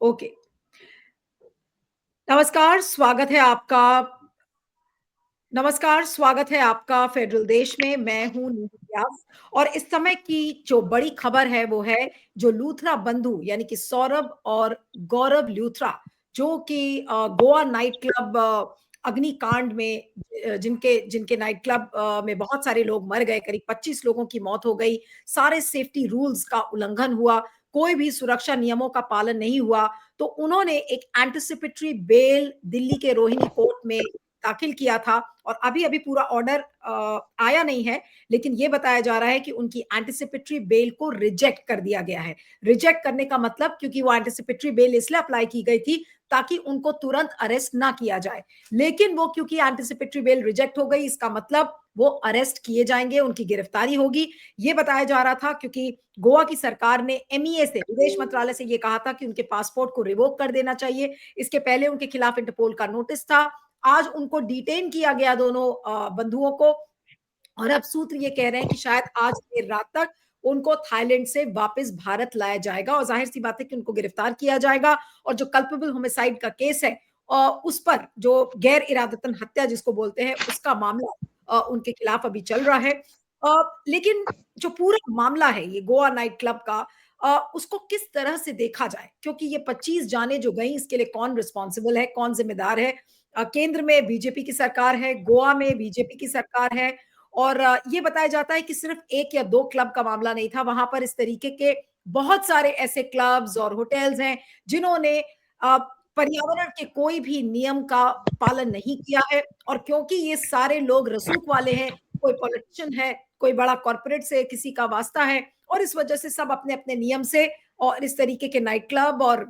Okay. नमस्कार, स्वागत है आपका नमस्कार, स्वागत है आपका फेडरल देश में। मैं हूं नीतू व्यास और इस समय की जो बड़ी खबर है वो है जो लूथरा बंधु यानी कि सौरभ और गौरव लूथरा, जो कि गोवा नाइट क्लब अग्निकांड में जिनके जिनके नाइट क्लब में बहुत सारे लोग मर गए, करीब 25 लोगों की मौत हो गई, सारे सेफ्टी रूल्स का उल्लंघन हुआ, कोई भी सुरक्षा नियमों का पालन नहीं हुआ। तो उन्होंने एक एंटिसिपेटरी बेल दिल्ली के रोहिणी कोर्ट में दाखिल किया था और अभी अभी पूरा ऑर्डर आया नहीं है, लेकिन यह बताया जा रहा है कि उनकी एंटिसिपेटरी बेल को रिजेक्ट कर दिया गया है। रिजेक्ट करने का मतलब, क्योंकि वो एंटिसिपेटरी बेल इसलिए अप्लाई की गई थी ताकि उनको तुरंत अरेस्ट ना किया जाए, लेकिन वो क्योंकि एंटिसिपेटरी बेल रिजेक्ट हो गई, इसका मतलब वो अरेस्ट किए जाएंगे, उनकी गिरफ्तारी होगी। ये बताया जा रहा था क्योंकि गोवा की सरकार ने एमईए से, विदेश मंत्रालय से ये कहा था कि उनके पासपोर्ट को रिवोक कर देना चाहिए। इसके पहले उनके खिलाफ इंटरपोल का नोटिस था। आज उनको डिटेन किया गया, दोनों बंधुओं को, और अब सूत्र ये कह रहे हैं कि शायद आज देर रात तक उनको थाईलैंड से वापस भारत लाया जाएगा और जाहिर सी बात है कि उनको गिरफ्तार किया जाएगा। और जो कल्पेबल होमिसाइड का केस है उस पर, जो गैर इरादतन हत्या जिसको बोलते हैं, उसका मामला उनके खिलाफ अभी चल रहा है। लेकिन जो पूरा मामला है ये गोवा नाइट क्लब का, उसको किस तरह से देखा जाए, क्योंकि ये 25 जाने जो गई, इसके लिए कौन रिस्पॉन्सिबल है, कौन जिम्मेदार है? केंद्र में बीजेपी की सरकार है, गोवा में बीजेपी की सरकार है, और ये बताया जाता है कि सिर्फ एक या दो क्लब का मामला नहीं था, वहां पर इस तरीके के बहुत सारे ऐसे क्लब्स और होटल्स हैं जिन्होंने पर्यावरण के कोई भी नियम का पालन नहीं किया है। और क्योंकि ये सारे लोग रसूख वाले हैं, कोई पॉलिटिशियन है, कोई बड़ा कॉर्पोरेट से किसी का वास्ता है, और इस वजह से सब अपने अपने नियम से और इस तरीके के नाइट क्लब और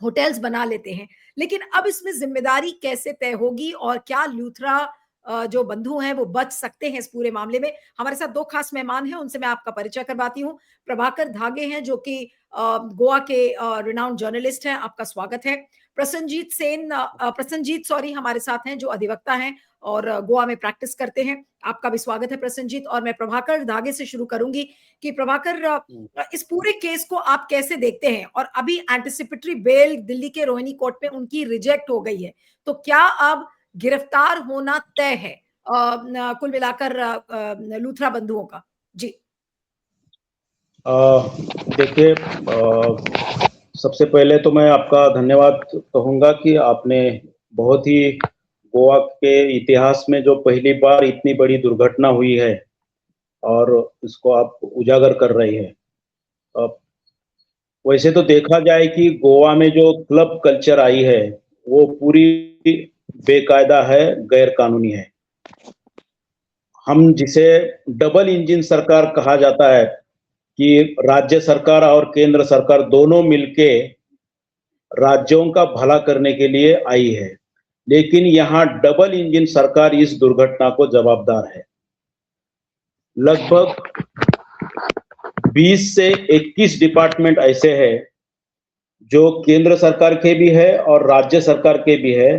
होटल्स बना लेते हैं। लेकिन अब इसमें जिम्मेदारी कैसे तय होगी और क्या लूथरा जो बंधु हैं वो बच सकते हैं इस पूरे मामले में? हमारे साथ दो खास मेहमान हैं, उनसे मैं आपका परिचय करवाती हूँ। प्रभाकर धागे हैं जो कि गोवा के रिनाउंड जर्नलिस्ट हैं, आपका स्वागत है। प्रसन्नजीत सॉरी हमारे साथ हैं, जो अधिवक्ता हैं और गोवा में प्रैक्टिस करते हैं, आपका भी स्वागत है प्रसन्नजीत। और मैं प्रभाकर धागे से शुरू करूंगी कि प्रभाकर, इस पूरे केस को आप कैसे देखते हैं? और अभी एंटिसिपेटरी बेल दिल्ली के रोहिणी कोर्ट में उनकी रिजेक्ट हो गई है, तो क्या अब गिरफ्तार होना तय है कुल मिलाकर लूथरा बंधुओं का? जी देखिए, सबसे पहले तो मैं आपका धन्यवाद कहूंगा कि आपने बहुत ही गोवा के इतिहास में जो पहली बार इतनी बड़ी दुर्घटना हुई है और इसको आप उजागर कर रही है। वैसे तो देखा जाए कि गोवा में जो क्लब कल्चर आई है वो पूरी बेकायदा है, गैर कानूनी है। हम जिसे डबल इंजन सरकार कहा जाता है कि राज्य सरकार और केंद्र सरकार दोनों मिलके राज्यों का भला करने के लिए आई है, लेकिन यहाँ डबल इंजन सरकार इस दुर्घटना को जवाबदार है। लगभग 20 से 21 डिपार्टमेंट ऐसे हैं जो केंद्र सरकार के भी है और राज्य सरकार के भी है।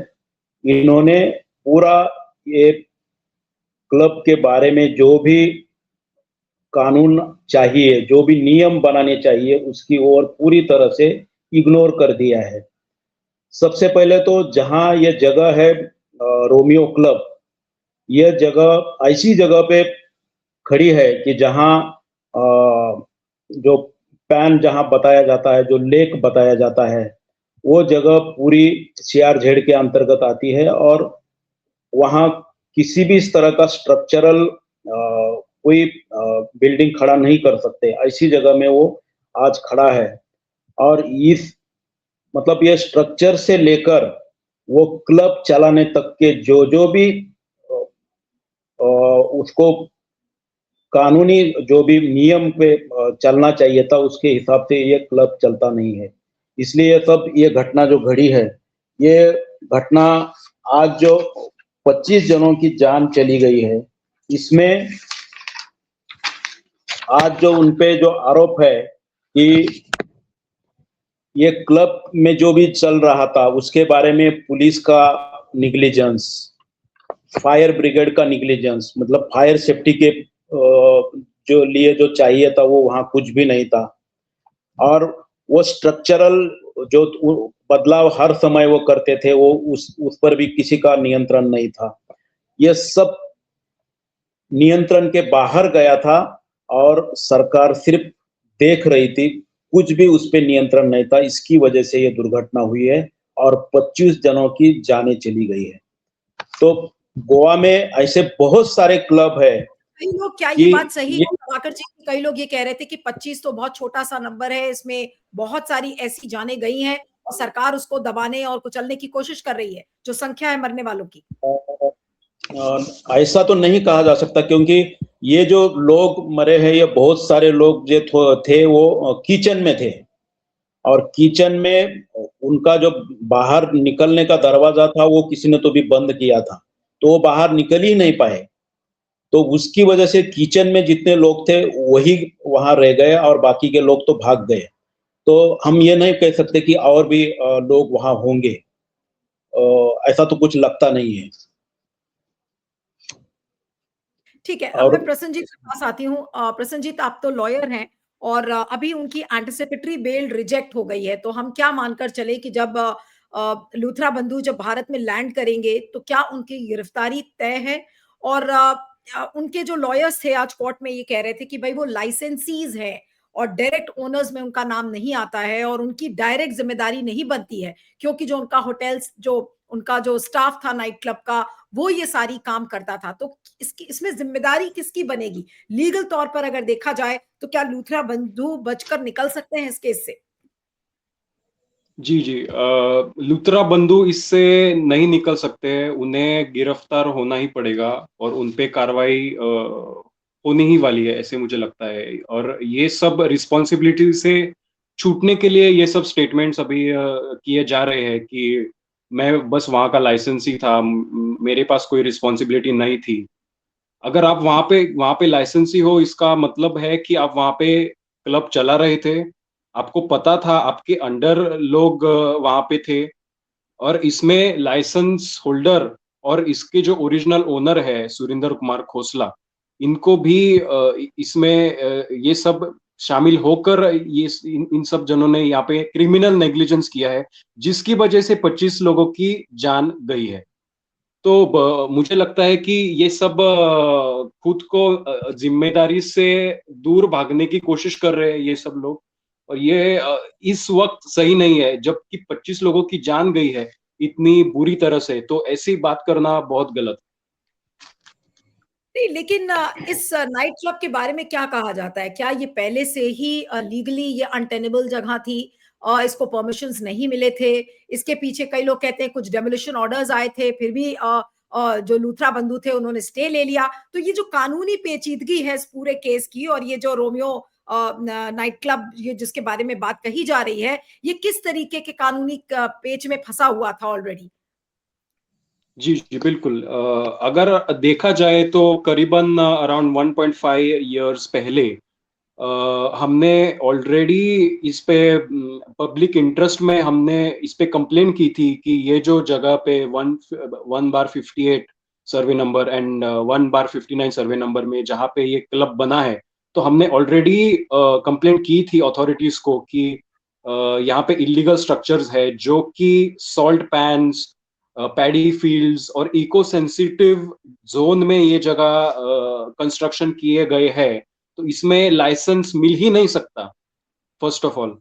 इन्होंने पूरा ये क्लब के बारे में जो भी कानून चाहिए, जो भी नियम बनाने चाहिए, उसकी ओर पूरी तरह से इग्नोर कर दिया है। सबसे पहले तो जहां ये जगह है रोमियो क्लब, यह जगह ऐसी जगह पे खड़ी है कि जहां जो पैन जहां बताया जाता है, जो लेक बताया जाता है, वो जगह पूरी सीआरजेड के अंतर्गत आती है और वहां किसी भी इस तरह का स्ट्रक्चरल कोई बिल्डिंग खड़ा नहीं कर सकते, ऐसी जगह में वो आज खड़ा है। और इस मतलब ये स्ट्रक्चर से लेकर वो क्लब चलाने तक के जो जो भी उसको कानूनी जो भी नियम पे चलना चाहिए था, उसके हिसाब से ये क्लब चलता नहीं है। इसलिए ये घटना जो घड़ी है, ये घटना आज जो 25 जनों की जान चली गई है, इसमें आज जो उनपे जो आरोप है कि ये क्लब में जो भी चल रहा था उसके बारे में पुलिस का निग्लिजेंस, फायर ब्रिगेड का निग्लिजेंस, मतलब फायर सेफ्टी के जो लिए जो चाहिए था वो वहां कुछ भी नहीं था। और वो स्ट्रक्चरल जो बदलाव हर समय वो करते थे, वो उस पर भी किसी का नियंत्रण नहीं था। ये सब नियंत्रण के बाहर गया था और सरकार सिर्फ देख रही थी, कुछ भी उस पे नियंत्रण नहीं था। इसकी वजह से ये दुर्घटना हुई है और 25 जनों की जानें चली गई है। तो गोवा में ऐसे बहुत सारे क्लब है कई लोग, क्या ये कि बात सही ये है प्रभाकर जी, कई लोग ये कह रहे थे कि 25 तो बहुत छोटा सा नंबर है, इसमें बहुत सारी ऐसी जानें गई हैं और सरकार उसको दबाने और कुचलने की कोशिश कर रही है, जो संख्या है मरने वालों की। ऐसा तो नहीं कहा जा सकता, क्योंकि ये जो लोग मरे हैं, ये बहुत सारे लोग जो थे वो किचन में थे, और किचन में उनका जो बाहर निकलने का दरवाजा था वो किसी ने तो भी बंद किया था, तो वो बाहर निकल ही नहीं पाए। तो उसकी वजह से किचन में जितने लोग थे वही वहां रह गए और बाकी के लोग तो भाग गए। तो हम ये नहीं कह सकते कि और भी लोग वहां होंगे, ऐसा तो कुछ लगता नहीं है। ठीक है, अब और मैं प्रसन्नजीत के पास आती हूँ। प्रसन्नजीत, आप तो लॉयर हैं और अभी उनकी एंटिसिपेटरी बेल रिजेक्ट हो गई है, तो हम क्या मानकर चले कि जब लूथरा बंधु जब भारत में लैंड करेंगे तो क्या उनकी गिरफ्तारी तय है? और उनके जो लॉयर्स थे आज कोर्ट में ये कह रहे थे कि भाई वो लाइसेंसीज हैं और डायरेक्ट ओनर्स में उनका नाम नहीं आता है और उनकी डायरेक्ट जिम्मेदारी नहीं बनती है, क्योंकि जो उनका होटल्स, जो उनका जो स्टाफ था नाइट क्लब का, वो ये सारी काम करता था। तो इसमें जिम्मेदारी किसकी बनेगी? लीगल तौर पर अगर देखा जाए तो क्या लूथरा बंधु बचकर निकल सकते हैं इस केस से? जी जी, लुथरा बंधु इससे नहीं निकल सकते हैं, उन्हें गिरफ्तार होना ही पड़ेगा और उन पे कार्रवाई होनी ही वाली है, ऐसे मुझे लगता है। और ये सब रिस्पॉन्सिबिलिटी से छूटने के लिए ये सब स्टेटमेंट्स अभी किए जा रहे हैं कि मैं बस वहाँ का लाइसेंस ही था, मेरे पास कोई रिस्पॉन्सिबिलिटी नहीं थी। अगर आप वहां पे लाइसेंसी हो, इसका मतलब है कि आप वहां पे क्लब चला रहे थे, आपको पता था, आपके अंडर लोग वहां पे थे, और इसमें लाइसेंस होल्डर और इसके जो ओरिजिनल ओनर है सुरेंद्र कुमार खोसला, इनको भी इसमें ये सब शामिल होकर इन सब जनों ने यहाँ पे क्रिमिनल नेग्लिजेंस किया है, जिसकी वजह से 25 लोगों की जान गई है। तो मुझे लगता है कि ये सब खुद को जिम्मेदारी से दूर भागने की कोशिश कर रहे हैं ये सब लोग, और ये इस वक्त सही नहीं है जबकि 25 लोगों की जान गई है इतनी बुरी तरह से, तो ऐसी बात करना बहुत गलत। नहीं, लेकिन इस नाइट क्लब के बारे में क्या कहा जाता है? क्या ये पहले से ही लीगली ये अनटेनेबल जगह थी और इसको परमिशंस नहीं मिले थे? इसके पीछे कई लोग कहते हैं कुछ डेमोलिशन ऑर्डर्स आए थे, फिर भी जो लूथरा बंधु थे उन्होंने स्टे ले लिया। तो ये जो कानूनी पेचीदगी है इस पूरे केस की, और ये जो रोमियो नाइट क्लब ये जिसके बारे में बात कही जा रही है, ये किस तरीके के कानूनी पेच में फंसा हुआ था ऑलरेडी? जी जी बिल्कुल, अगर देखा जाए तो करीबन अराउंड 1.5 इयर्स पहले हमने ऑलरेडी इस पे पब्लिक इंटरेस्ट में हमने इस पे कंप्लेन की थी कि ये जो जगह पे 1/58 survey number and 1/59 survey number में जहाँ पे ये क्लब बना है, तो हमने ऑलरेडी कंप्लेन की थी अथॉरिटीज को कि यहाँ पे इलीगल स्ट्रक्चर्स है जो कि सॉल्ट पैन्स, पैडी फील्ड्स और इको सेंसिटिव जोन में ये जगह कंस्ट्रक्शन किए गए हैं, तो इसमें लाइसेंस मिल ही नहीं सकता फर्स्ट ऑफ ऑल।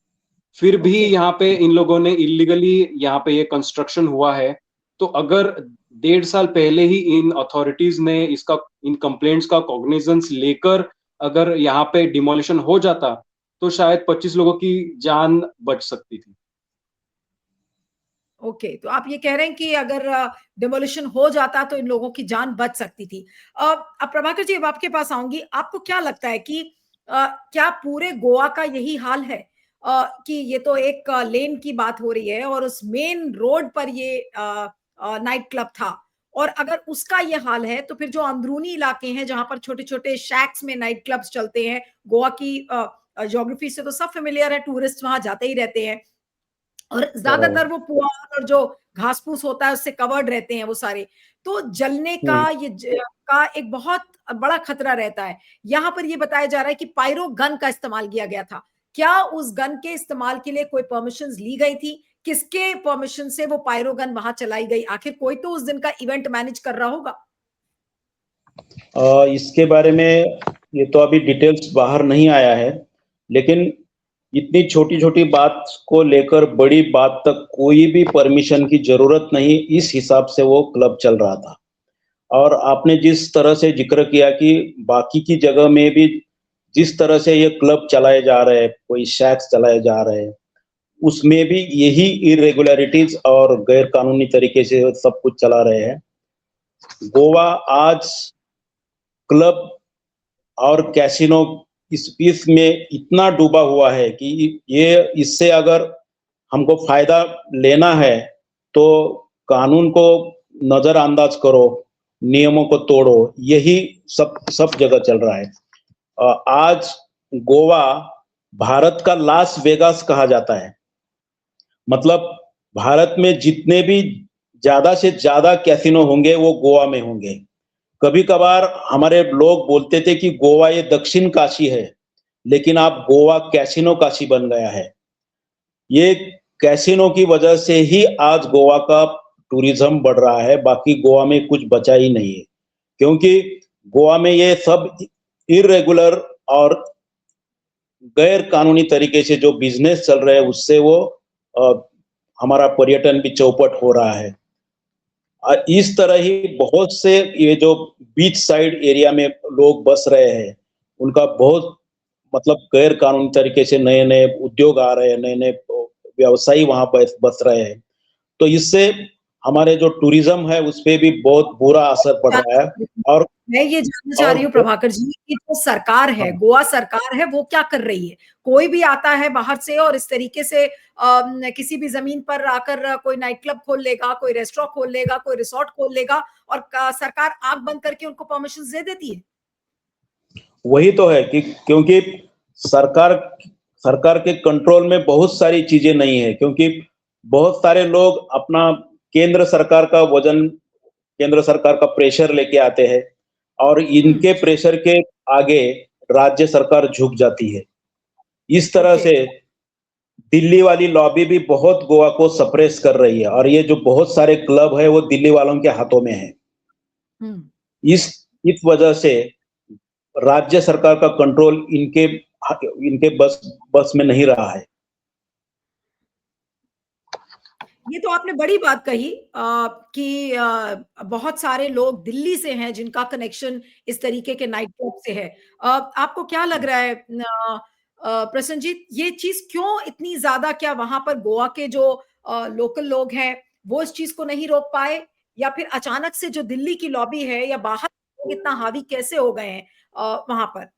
फिर भी ओके। यहाँ पे इन लोगों ने इलीगली यहाँ पे ये कंस्ट्रक्शन हुआ है। तो अगर 1.5 साल पहले ही इन अथॉरिटीज ने इसका, इन कंप्लेंट्स का कॉग्निजेंस लेकर अगर यहाँ पे डिमोलिशन हो जाता, तो शायद 25 लोगों की जान बच सकती थी। ओके, तो आप ये कह रहे हैं कि अगर डिमोलिशन हो जाता तो इन लोगों की जान बच सकती थी। अब प्रभाकर जी, अब आपके पास आऊंगी। आपको क्या लगता है कि क्या पूरे गोवा का यही हाल है? कि ये तो एक लेन की बात हो रही है और उस मेन रोड पर ये नाइट क्लब था, और अगर उसका ये हाल है तो फिर जो अंदरूनी इलाके हैं जहां पर छोटे छोटे शैक्स में नाइट क्लब्स चलते हैं, गोवा की ज्योग्राफी से तो सब फेमिलियर है, टूरिस्ट वहां जाते ही रहते हैं, और ज्यादातर वो पुआल और जो घास फूस होता है उससे कवर्ड रहते हैं वो सारे। तो जलने का का एक बहुत बड़ा खतरा रहता है। यहाँ पर ये बताया जा रहा है कि पायरो गन का इस्तेमाल किया गया था। क्या उस गन के इस्तेमाल के लिए कोई परमिशंस ली गई थी? किसके परमिशन से वो पायरो गन वहां चलाई गई? आखिर कोई तो उस दिन का इवेंट मैनेज कर रहा होगा। इसके बारे में ये तो अभी डिटेल्स बाहर नहीं आया है, लेकिन इतनी छोटी-छोटी बात को लेकर बड़ी बात तक कोई भी परमिशन की ज़रूरत नहीं, इस हिसाब से वो क्लब चल रहा था। और आपने जिस तरह से ज़िक्र किया कि बाकी की जगह में भी जिस तरह से ये क्लब चलाए जा रहे हैं, कोई शैक्स चलाए जा रहे हैं, उसमें भी यही इर्रेगुलरिटीज़ और गैर कानूनी तरीके से सब कुछ चला रहे हैं। गोवा आज क्लब और कैसीनो इस में इतना डूबा हुआ है कि ये इससे अगर हमको फ़ायदा लेना है, तो कानून को नज़रअंदाज करो, नियमों को तोड़ो, यही सब जगह चल रहा है। आज गोवा भारत का लास वेगास कहा जाता है। मतलब भारत में जितने भी ज़्यादा से ज़्यादा कैसीनो होंगे, वो गोवा में होंगे। कभी-कभार हमारे लोग बोलते थे कि गोवा ये दक्षिण काशी है, लेकिन अब गोवा कैसीनो काशी बन गया है। ये कैसीनो की वजह से ही आज गोवा का टूरिज्म बढ़ रहा है, बाकी गोवा में कुछ बचा ही नहीं है। क्योंकि गोवा में ये सब इर्रेगुलर और गैर कानूनी तरीके से जो बिज़नेस चल रहे हैं, उससे वो हमारा पर्यटन भी चौपट हो रहा है। इस तरह ही बहुत से ये जो बीच साइड एरिया में लोग बस रहे हैं, उनका बहुत मतलब गैर कानूनी तरीके से नए-नए उद्योग आ रहे हैं, नए-नए व्यवसायी वहाँ बस रहे हैं। तो इससे हमारे जो टूरिज्म है, उसपे भी बहुत बुरा असर पड़ रहा है। और मैं ये जानना चाह रही हूँ प्रभाकर जी कि जो सरकार है, गोवा सरकार है, वो क्या कर रही है? कोई भी आता है बाहर से और इस तरीके से किसी भी जमीन पर आकर कोई नाइट क्लब खोल लेगा, कोई रेस्टोरेंट खोल लेगा, कोई रिसोर्ट खोल लेगा और सरकार आंख बंद करके उनको परमिशन दे देती है। वही तो है कि क्योंकि सरकार सरकार के कंट्रोल में बहुत सारी चीजें नहीं है, क्योंकि बहुत सारे लोग अपना केंद्र सरकार का वजन, केंद्र सरकार का प्रेशर लेके आते हैं और इनके प्रेशर के आगे राज्य सरकार झुक जाती है। इस तरह से दिल्ली वाली लॉबी भी बहुत गोवा को सप्रेस कर रही है और ये जो बहुत सारे क्लब है वो दिल्ली वालों के हाथों में है। इस वजह से राज्य सरकार का कंट्रोल इनके बस में नहीं रहा है। ये तो आपने बड़ी बात कही कि बहुत सारे लोग दिल्ली से हैं जिनका कनेक्शन इस तरीके के नाइट क्लब से है। आपको क्या लग रहा है प्रसन्नजीत, ये चीज क्यों इतनी ज्यादा, क्या वहां पर गोवा के जो लोकल लोग हैं वो इस चीज को नहीं रोक पाए, या फिर अचानक से जो दिल्ली की लॉबी है या बाहर लोग इतना हावी कैसे हो गए हैं वहां पर?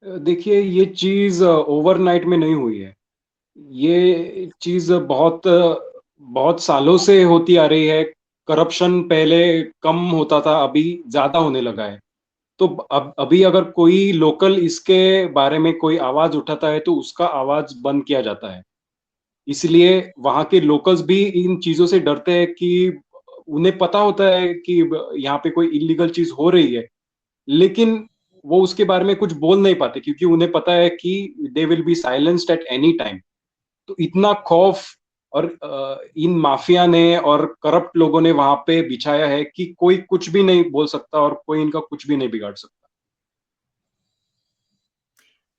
देखिए, ये चीज ओवरनाइट में नहीं हुई है। ये चीज बहुत सालों से होती आ रही है। करप्शन पहले कम होता था, अभी ज्यादा होने लगा है। तो अभी अगर कोई लोकल इसके बारे में कोई आवाज उठाता है तो उसका आवाज बंद किया जाता है। इसलिए वहां के लोकल्स भी इन चीजों से डरते हैं कि उन्हें पता होता है कि यहाँ पे कोई इलीगल चीज हो रही है, लेकिन वो उसके बारे में कुछ बोल नहीं पाते क्योंकि उन्हें पता है कि they will be silenced at any time. तो इतना खौफ और इन माफिया ने और करप्ट लोगों ने वहां पे बिछाया है कि कोई कुछ भी नहीं बोल सकता और कोई इनका कुछ भी नहीं बिगाड़ सकता।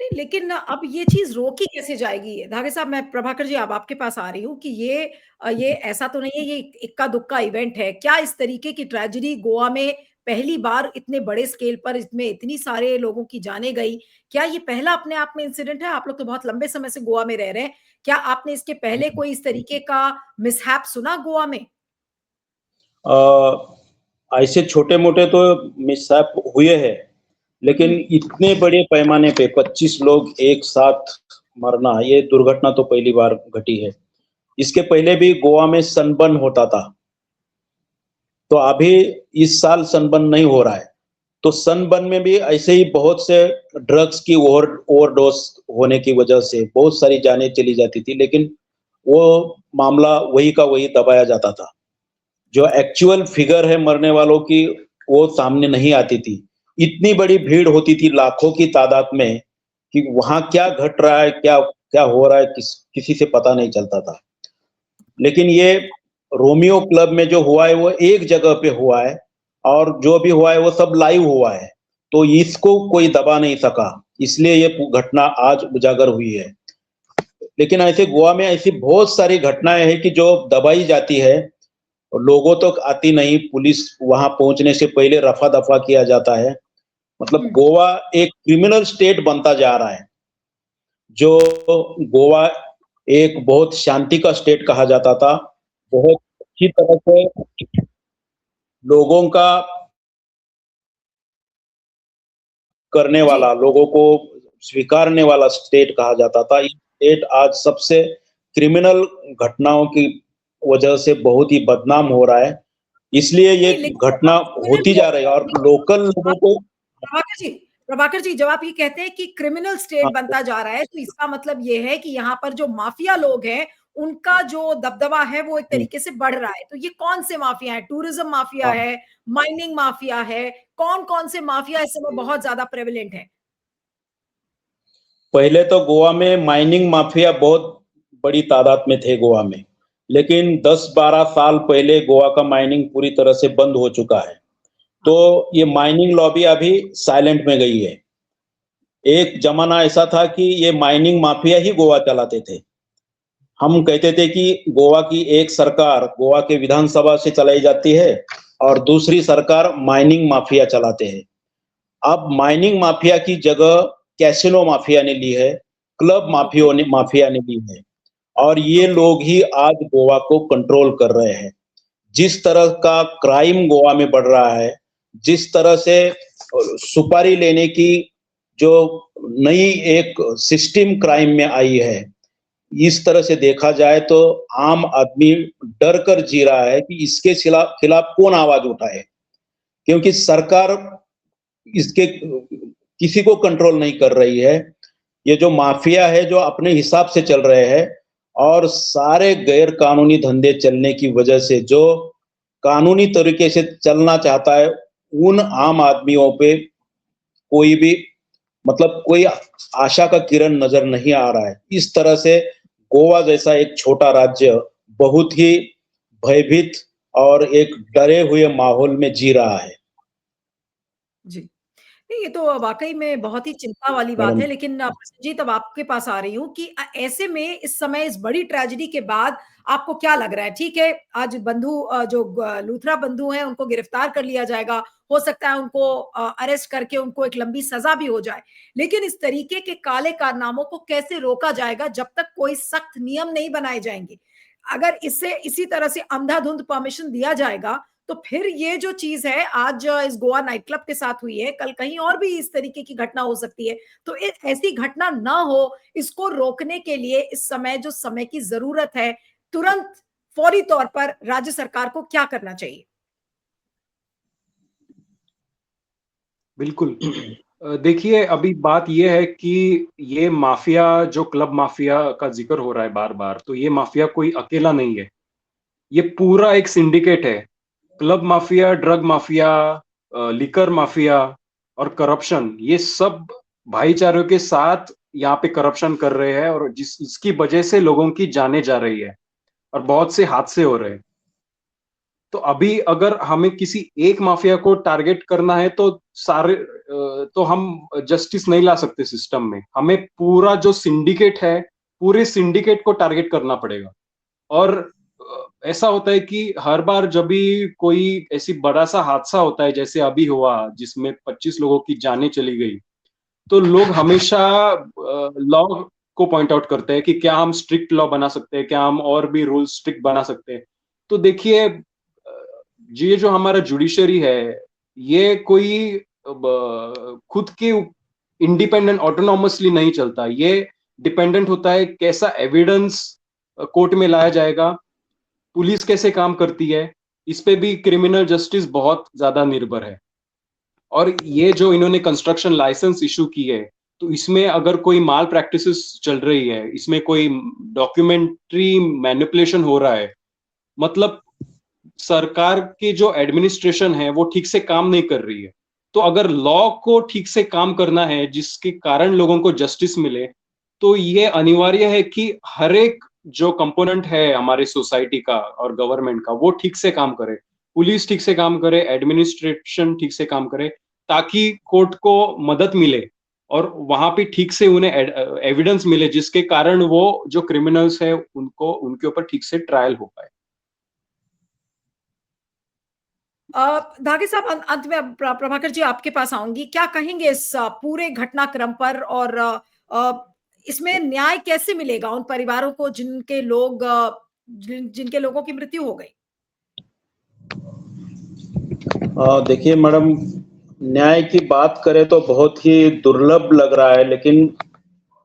नहीं, लेकिन अब ये चीज रोकी कैसे जाएगी? धागे साहब, मैं प्रभाकर जी अब आपके पास आ रही हूँ कि ये ऐसा तो नहीं है ये इक्का दुक्का इवेंट है। क्या इस तरीके की ट्रेजेडी गोवा में पहली बार इतने बड़े स्केल पर इसमें इतनी सारे लोगों की जाने गई, क्या ये पहला अपने आप में इंसिडेंट है? आप लोग तो बहुत लंबे समय से गोवा में रह रहे हैं, क्या आपने इसके पहले कोई इस तरीके का मिसहैप सुना गोवा में? ऐसे छोटे मोटे तो मिसहैप हुए हैं, लेकिन इतने बड़े पैमाने पे 25 लोग एक साथ मरना, ये दुर्घटना तो पहली बार घटी है। इसके पहले भी गोवा में सनबर्न होता था, तो अभी इस साल सनबर्न नहीं हो रहा है। तो सनबर्न में भी ऐसे ही बहुत से ड्रग्स की ओवरडोज होने की वजह से बहुत सारी जानें चली जाती थी, लेकिन वो मामला वही का वही दबाया जाता था। जो एक्चुअल फिगर है मरने वालों की, वो सामने नहीं आती थी। इतनी बड़ी भीड़ होती थी लाखों की तादाद में कि वहां क्या घट रहा है, क्या क्या हो रहा है, किसी से पता नहीं चलता था। लेकिन ये रोमियो क्लब में जो हुआ है वो एक जगह पे हुआ है, और जो भी हुआ है वो सब लाइव हुआ है, तो इसको कोई दबा नहीं सका, इसलिए ये घटना आज उजागर हुई है। लेकिन ऐसे गोवा में ऐसी बहुत सारी घटनाएं हैं कि जो दबाई जाती है, लोगों तक आती नहीं, पुलिस वहां पहुंचने से पहले रफा दफा किया जाता है। मतलब गोवा एक क्रिमिनल स्टेट बनता जा रहा है। जो गोवा एक बहुत शांति का स्टेट कहा जाता था, बहुत अच्छी तरह से लोगों का करने वाला, लोगों को स्वीकारने वाला स्टेट कहा जाता था। ये स्टेट आज सबसे क्रिमिनल घटनाओं की वजह से बहुत ही बदनाम हो रहा है, इसलिए ये घटना होती जा रही है। और लोकल लोगों को प्रभाकर जी, जब आप ये कहते हैं कि क्रिमिनल स्टेट बनता जा रहा है, तो इसका मतलब ये है कि यहाँ पर जो माफिया लोग हैं, उनका जो दबदबा है वो एक तरीके से बढ़ रहा है। तो ये कौन से माफिया है? टूरिज्म माफिया है, माइनिंग माफिया है, कौन कौन से माफिया इस समय बहुत ज्यादा प्रेवलेंट है? पहले तो गोवा में माइनिंग माफिया बहुत बड़ी तादाद में थे गोवा में, लेकिन 10-12 साल पहले गोवा का माइनिंग पूरी तरह से बंद हो चुका है। तो ये माइनिंग लॉबी अभी साइलेंट में गई है। एक जमाना ऐसा था कि ये माइनिंग माफिया ही गोवा चलाते थे। हम कहते थे कि गोवा की एक सरकार गोवा के विधानसभा से चलाई जाती है और दूसरी सरकार माइनिंग माफिया चलाते हैं। अब माइनिंग माफिया की जगह कैसीनो माफिया ने ली है, क्लब माफिया ने ली है, और ये लोग ही आज गोवा को कंट्रोल कर रहे हैं। जिस तरह का क्राइम गोवा में बढ़ रहा है, जिस तरह से सुपारी लेने की जो नई एक सिस्टम क्राइम में आई है, इस तरह से देखा जाए तो आम आदमी डर कर जी रहा है कि इसके खिलाफ कौन आवाज उठाए, क्योंकि सरकार इसके किसी को कंट्रोल नहीं कर रही है। ये जो माफिया है जो अपने हिसाब से चल रहे हैं, और सारे गैर कानूनी धंधे चलने की वजह से जो कानूनी तरीके से चलना चाहता है, उन आम आदमियों पे कोई भी मतलब कोई आशा का किरण नजर नहीं आ रहा है। इस तरह से गोवा जैसा एक छोटा राज्य बहुत ही भयभीत और एक डरे हुए माहौल में जी रहा है। जी। नहीं, ये तो वाक़ई में बहुत ही चिंता वाली बात है, लेकिन प्रसेनजीत, अब आपके पास आ रही हूँ कि ऐसे में इस समय इस बड़ी ट्रेजेडी के बाद आपको क्या लग रहा है? ठीक है, आज जो लूथरा बंधु हैं, उनको गिरफ्तार कर लिया जाएगा। हो सकता है उनको अरेस्ट करके उनको एक लंबी सज़ा भी हो जाए। लेकिन इस तरीके के काले कारनामों को कैसे रोका जाएगा जब तक कोई सख्त नियम नहीं बनाए जाएँगे? अगर इसी तरह से अंधाधुंध परमिशन दिया जाएगा, तो फिर ये जो चीज है आज इस गोवा नाइट क्लब के साथ हुई है, कल कहीं और भी इस तरीके की घटना हो सकती है। तो ऐसी घटना ना हो, इसको रोकने के लिए इस समय जो समय की जरूरत है, तुरंत फौरी तौर पर राज्य सरकार को क्या करना चाहिए? बिल्कुल। देखिए, अभी बात ये है कि ये माफिया, जो क्लब माफिया का जिक्र हो रहा है बार बार, तो ये माफिया कोई अकेला नहीं है, ये पूरा एक सिंडिकेट है। Club mafia, drug mafia, liquor mafia और करप्शन, ये सब भाईचारों के साथ यहाँ पे करप्शन कर रहे हैं, और इसकी वजह से लोगों की जाने जा रही है और बहुत से हादसे हो रहे हैं। तो अभी अगर हमें किसी एक माफिया को टारगेट करना है तो तो हम जस्टिस नहीं ला सकते सिस्टम में। हमें पूरा जो सिंडिकेट है, पूरे सिंडिकेट को टारगेट करना पड़ेगा। और ऐसा होता है कि हर बार जब भी कोई ऐसी बड़ा सा हादसा होता है, जैसे अभी हुआ जिसमें 25 लोगों की जानें चली गई, तो लोग हमेशा लॉ को पॉइंट आउट करते हैं कि क्या हम स्ट्रिक्ट लॉ बना सकते हैं, क्या हम और भी रूल स्ट्रिक्ट बना सकते हैं। तो देखिए, ये जो हमारा जुडिशरी है, ये कोई खुद के इंडिपेंडेंट ऑटोनॉमसली नहीं चलता। ये डिपेंडेंट होता है कैसा एविडेंस कोर्ट में लाया जाएगा, पुलिस कैसे काम करती है, इस पे भी क्रिमिनल जस्टिस बहुत ज्यादा निर्भर है। और ये जो इन्होंने कंस्ट्रक्शन लाइसेंस इशू की है, तो इसमें अगर कोई माल प्रैक्टिसेस चल रही है, इसमें कोई डॉक्यूमेंट्री मैनिपुलेशन हो रहा है, मतलब सरकार की जो एडमिनिस्ट्रेशन है वो ठीक से काम नहीं कर रही है, तो अगर लॉ को ठीक से काम करना है जिसके कारण लोगों को जस्टिस मिले, तो ये अनिवार्य है कि हर एक जो कंपोनेंट है हमारे सोसाइटी का और गवर्नमेंट का वो ठीक से काम करे, पुलिस ठीक से काम करे, एडमिनिस्ट्रेशन ठीक से काम करे, ताकि कोर्ट को मदद मिले और वहां पे ठीक से उन्हें एविडेंस मिले जिसके कारण वो जो क्रिमिनल्स है उनको उनके ऊपर ठीक से ट्रायल हो पाए। धागे साहब, अंत में प्रभाकर जी आपके पास आऊंगी। क्या कहेंगे इस पूरे घटनाक्रम पर, और इसमें न्याय कैसे मिलेगा उन परिवारों को जिनके जिनके लोगों की मृत्यु हो गई? देखिए मैडम, न्याय की बात करें तो बहुत ही दुर्लभ लग रहा है, लेकिन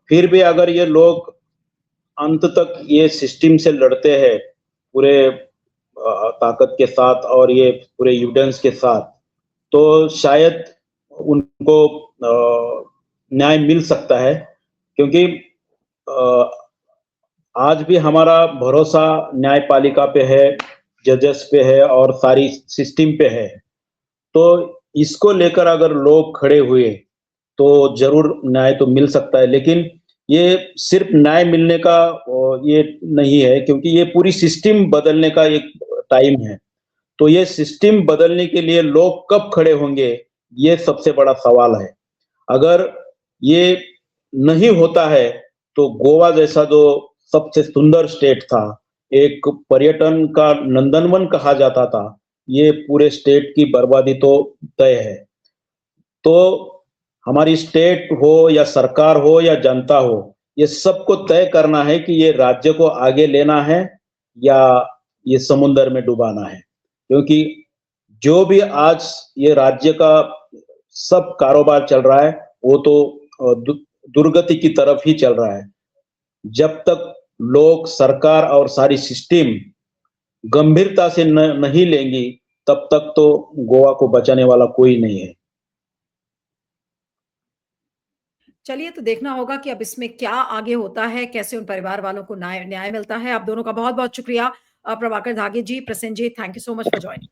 फिर भी अगर ये लोग अंत तक ये सिस्टम से लड़ते हैं पूरे ताकत के साथ और ये पूरे एविडेंस के साथ, तो शायद उनको न्याय मिल सकता है। क्योंकि आज भी हमारा भरोसा न्यायपालिका पे है, जजेस पे है और सारी सिस्टम पे है। तो इसको लेकर अगर लोग खड़े हुए तो जरूर न्याय तो मिल सकता है, लेकिन ये सिर्फ न्याय मिलने का ये नहीं है, क्योंकि ये पूरी सिस्टम बदलने का एक टाइम है। तो ये सिस्टम बदलने के लिए लोग कब खड़े होंगे, ये सबसे बड़ा सवाल है। अगर ये नहीं होता है तो गोवा जैसा जो सबसे सुंदर स्टेट था, एक पर्यटन का नंदनवन कहा जाता था, ये पूरे स्टेट की बर्बादी तो तय है। तो हमारी स्टेट हो या सरकार हो या जनता हो, ये सबको तय करना है कि ये राज्य को आगे लेना है या ये समुद्र में डुबाना है। क्योंकि जो भी आज ये राज्य का सब कारोबार चल रहा है वो तो दुर्गति की तरफ ही चल रहा है। जब तक लोग, सरकार और सारी सिस्टम गंभीरता से नहीं लेंगी, तब तक तो गोवा को बचाने वाला कोई नहीं है। चलिए, तो देखना होगा कि अब इसमें क्या आगे होता है, कैसे उन परिवार वालों को न्याय मिलता है। आप दोनों का बहुत बहुत शुक्रिया, Prabhakar Dhage ji, Prasen ji, thank you so much for joining.